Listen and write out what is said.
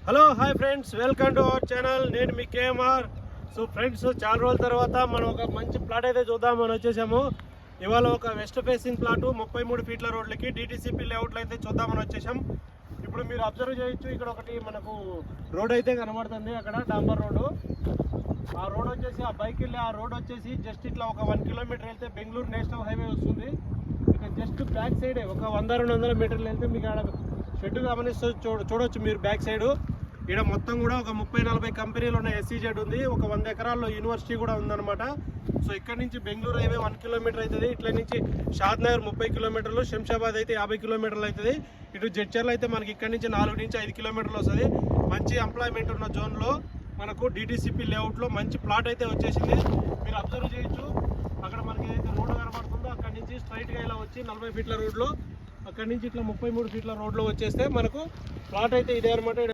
Hello hi friends, welcome to our channel. నేను మీ KMR. So friends, చాలా రోజుల తర్వాత మనం ఒక మంచి ప్లాట్ అయితే చూద్దామని వచ్చేసాము. ఇవాళ ఒక వెస్ట్ ఫేసింగ్ ప్లాటు 33 ఫీట్ల రోడ్లకి డిటిసిపి లేఅవుట్లు అయితే చూద్దామని వచ్చేసాం. ఇప్పుడు మీరు అబ్జర్వ్ చేయొచ్చు, ఇక్కడ ఒకటి మనకు రోడ్ అయితే కనబడుతుంది. అక్కడ డాంబర్ రోడ్డు. ఆ రోడ్ వచ్చేసి ఆ బైక్ వెళ్ళి ఆ రోడ్ వచ్చేసి జస్ట్ ఇట్లా ఒక 1 కిలోమీటర్ వెళ్తే బెంగళూరు నేషనల్ హైవే వస్తుంది. ఇక జస్ట్ బ్యాక్ సైడే ఒక 100-200 మీటర్లు వెళ్తే మీకు ఆడ షెడ్ గమనిస్తూ చూడొచ్చు మీరు బ్యాక్ సైడ్. ఇక్కడ మొత్తం కూడా ఒక 30-40 కంపెనీలు ఉన్న SEZ ఉంది. ఒక 100 ఎకరాల్లో యూనివర్సిటీ కూడా ఉందన్నమాట. సో ఇక్కడ నుంచి బెంగళూరు హైవే 1 కిలోమీటర్ అవుతుంది. ఇట్లా నుంచి షాద్ నగర్ 30 కిలోమీటర్లు, శంషాబాద్ అయితే 50 కిలోమీటర్లు అవుతుంది. ఇటు జడ్చర్ల అయితే మనకి ఇక్కడ నుంచి 4-5 కిలోమీటర్లు వస్తుంది. మంచి ఎంప్లాయ్మెంట్ ఉన్న జోన్లో మనకు డిటిసిపి లేఅవుట్లో మంచి ప్లాట్ అయితే వచ్చేసింది. మీరు అబ్జర్వ్ చేయొచ్చు, అక్కడ మనకి ఏదైతే రోడ్డు కనబడుతుందో అక్కడ నుంచి స్ట్రైట్గా ఇలా వచ్చి 40 ఫీట్ల రోడ్లో, అక్కడ నుంచి ఇట్లా 33 ఫీట్ల రోడ్లో వచ్చేస్తే మనకు ప్లాట్ అయితే ఇదే అనమాట.